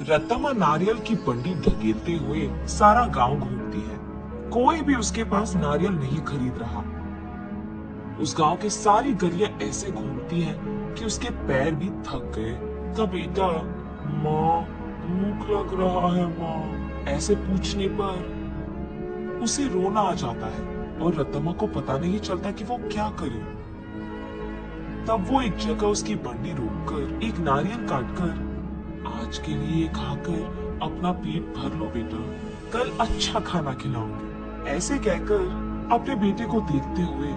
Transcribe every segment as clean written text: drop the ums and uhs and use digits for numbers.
रत्तमा नारियल की बंडी ढकेलते हुए सारा गांव घूमती है। कोई भी उसके पास नारियल नहीं खरीद रहा। उस गांव के सारी गलियां ऐसे घूमती हैं कि उसके पैर भी थक गए। तब बेटा, माँ भूख लग रहा है माँ, ऐसे पूछने पर उसे रोना आ जाता है और रत्तमा को पता नहीं चलता कि वो क्या करे। तब वो एक जगह उसकी बंडी रोककर एक नारियल काटकर, आज के लिए खाकर अपना पेट भर लो बेटा, कल अच्छा खाना खिलाऊंगी, ऐसे कहकर अपने बेटे को देखते हुए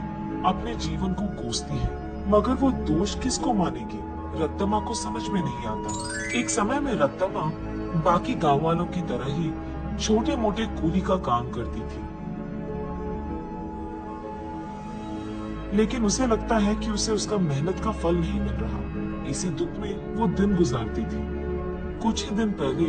अपने जीवन को कोसती है। मगर वो दोष किसको मानेगी, रत्तमा को समझ में नहीं आता। एक समय में रत्तमा बाकी गांव वालों की तरह ही छोटे मोटे कूली का काम करती थी, लेकिन उसे लगता है कि उसे उसका मेहनत का फल नहीं मिल रहा। इसी दुख में वो दिन गुजारती थी। कुछ ही दिन पहले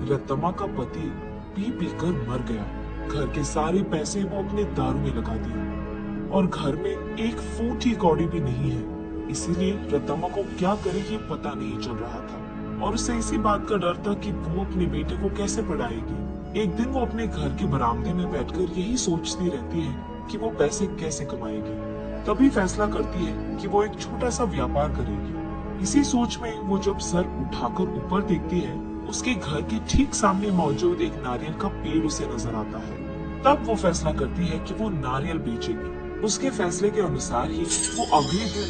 रत्तमा का पति पी पी कर मर गया। घर के सारे पैसे वो अपने दारू में लगा दिए और घर में एक फूटी कौड़ी भी नहीं है। इसीलिए रत्तमा को क्या करे ये पता नहीं चल रहा था और उसे इसी बात का डर था कि वो अपने बेटे को कैसे पढ़ाएगी। एक दिन वो अपने घर के बरामदे में बैठकर यही सोचती रहती है कि वो पैसे कैसे कमाएगी। तभी फैसला करती है कि वो एक छोटा सा व्यापार करेगी। इसी सोच में वो जब सर उठाकर ऊपर देखती है, उसके घर के ठीक सामने मौजूद एक नारियल का पेड़ उसे नजर आता है। तब वो फैसला करती है कि वो नारियल बेचेगी। उसके फैसले के अनुसार ही वो अगले दिन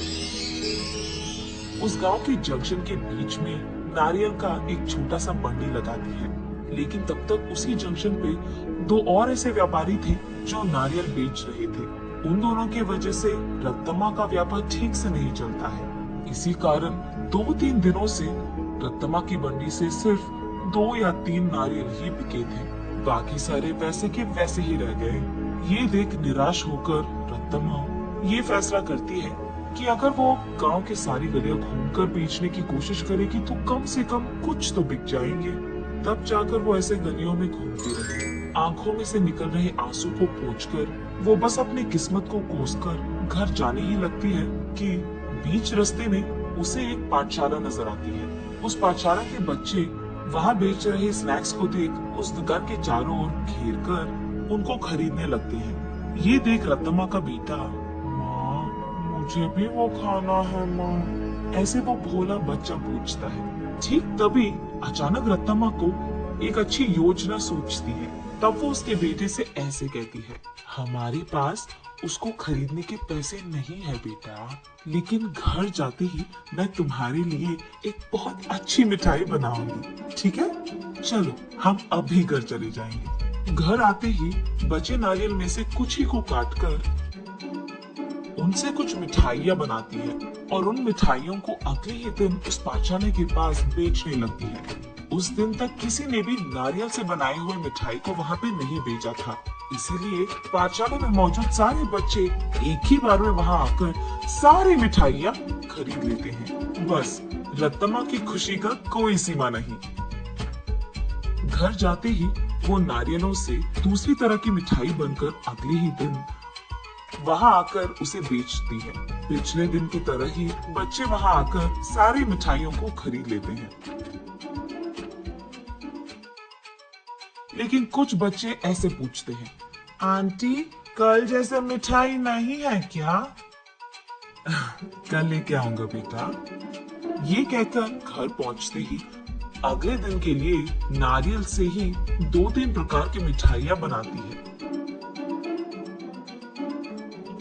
उस गांव के जंक्शन के बीच में नारियल का एक छोटा सा बंडी लगाती है। लेकिन तब तक उसी जंक्शन पे दो और ऐसे व्यापारी थे जो नारियल बेच रहे थे। उन दोनों की वजह से रत्तमा का व्यापार ठीक से नहीं चलता है। इसी कारण 2-3 दिनों से रत्तमा की बंडी से सिर्फ 2 या 3 नारियल ही बिके थे। बाकी सारे वैसे के वैसे ही रह गए। ये देख निराश होकर रत्तमा ये फैसला करती है कि अगर वो गांव के सारी गलियां घूमकर बेचने की कोशिश करेगी तो कम से कम कुछ तो बिक जाएंगे। तब जाकर वो ऐसे गलियों में घूमती रही। आंखों में से निकल रहे आंसू को पोंछकर वो बस अपनी किस्मत को कोसकर घर जाने ही लगती है कि बीच रास्ते में उसे एक पाठशाला नजर आती है। उस पाठशाला के बच्चे वहाँ बेच रहे स्नैक्स को देख उस दुकान के चारों ओर घेर कर उनको खरीदने लगते हैं। ये देख रत्तमा का बेटा, माँ मुझे भी वो खाना है माँ, ऐसे वो भोला बच्चा पूछता है। ठीक तभी अचानक रत्तमा को एक अच्छी योजना सूझती है। तब वो उसके बेटे से ऐसे कहती है, हमारे पास उसको खरीदने के पैसे नहीं है बेटा, लेकिन घर जाते ही मैं तुम्हारे लिए एक बहुत अच्छी मिठाई बनाऊंगी, ठीक है? चलो हम अभी घर चले जाएंगे। घर आते ही बचे नारियल में से कुछ ही को काटकर उनसे कुछ मिठाइयाँ बनाती है और उन मिठाइयों को अगले ही दिन उस पाठशाला के पास बेचने लगती है। उस दिन तक किसी ने भी नारियल से बनाए हुए मिठाई को वहाँ पे नहीं बेचा था, इसीलिए पाठशाला में मौजूद सारे बच्चे एक ही बार में वहाँ आकर सारी मिठाइयाँ खरीद लेते हैं। बस रत्तमा की खुशी का कोई सीमा नहीं। घर जाते ही वो नारियलों से दूसरी तरह की मिठाई बनकर अगले ही दिन वहाँ आकर उसे बेचती है। पिछले दिन की तरह ही बच्चे वहाँ आकर सारी मिठाइयों को खरीद लेते हैं। लेकिन कुछ बच्चे ऐसे पूछते हैं, आंटी कल जैसे मिठाई नहीं है क्या? कल लेके आऊंगा बेटा। ये कहकर घर पहुंचते ही अगले दिन के लिए नारियल से ही 2-3 प्रकार की मिठाइयाँ बनाती है।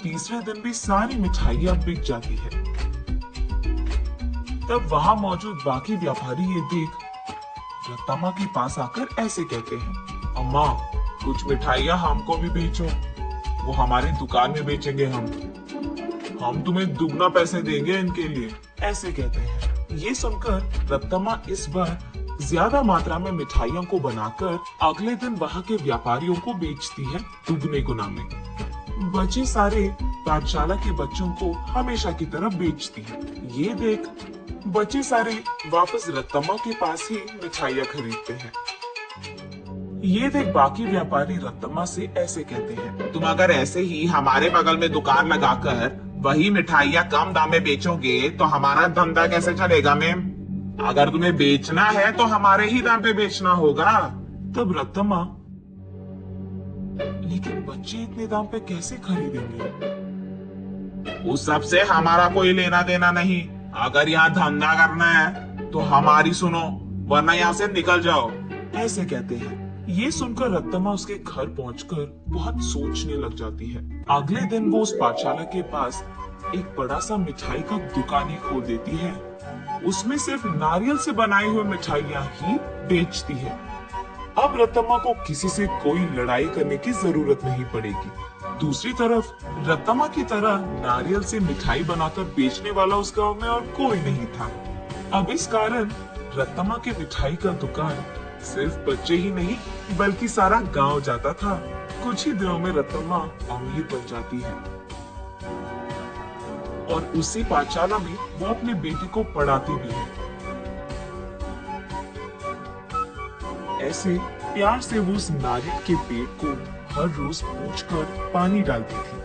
तीसरे दिन भी सारी मिठाइयाँ बिक जाती है। तब वहां मौजूद बाकी व्यापारी ये देख रत्तमा के पास आकर ऐसे कहते हैं, अम्मा कुछ मिठाइयाँ हमको भी बेचो, वो हमारी दुकान में बेचेंगे हम तुम्हें दुगना पैसे देंगे इनके लिए, ऐसे कहते हैं। ये सुनकर रत्तमा इस बार ज्यादा मात्रा में मिठाइयों को बनाकर अगले दिन वहाँ के व्यापारियों को बेचती है दुगने गुना में। बचे सारे पाठशाला के बच्चों को हमेशा की तरह बेचती है। ये देख बच्चे सारे वापस रत्तमा के पास ही मिठाइयाँ खरीदते हैं। ये देख बाकी व्यापारी रत्तमा से ऐसे कहते हैं, तुम अगर ऐसे ही हमारे बगल में दुकान लगाकर वही मिठाइयाँ कम दाम में बेचोगे तो हमारा धंधा कैसे चलेगा मैम? अगर तुम्हें बेचना है तो हमारे ही दाम पे बेचना होगा। तब रत्तम्मा, लेकिन बच्चे इतने दाम पे कैसे खरीदेंगे? उस सब से हमारा कोई लेना देना नहीं। अगर यहाँ धंधा करना है तो हमारी सुनो, वरना यहाँ से निकल जाओ। ऐसे कहते हैं। ये सुनकर रत्तम्मा उसके घर पहुंचकर बहुत सोचने लग जाती है। अगले दिन वो उस पाठशाला के पास एक बड़ा सा मिठाई का दुकान ही खोल देती है। उसमें सिर्फ नारियल से बनाई हुई मिठाइयां ही बेचती है। अब रत्तम्मा को किसी से कोई लड़ाई करने की जरूरत नहीं पड़ेगी। दूसरी तरफ रत्तम्मा की तरह नारियल से मिठाई बनाकर बेचने वाला उस गांव में और कोई नहीं था। अब इस कारण रत्तम्मा के मिठाई का दुकान सिर्फ बच्चे ही नहीं बल्कि सारा गांव जाता था। कुछ ही दिनों में रत्तम्मा अमीर बन जाती है और उसी पाठशाला में वो अपने बेटे को पढ़ाती भी है। ऐसे प्यार से वो उस नारियल के पेड़ को हर रोज पूछकर पानी डालती थी।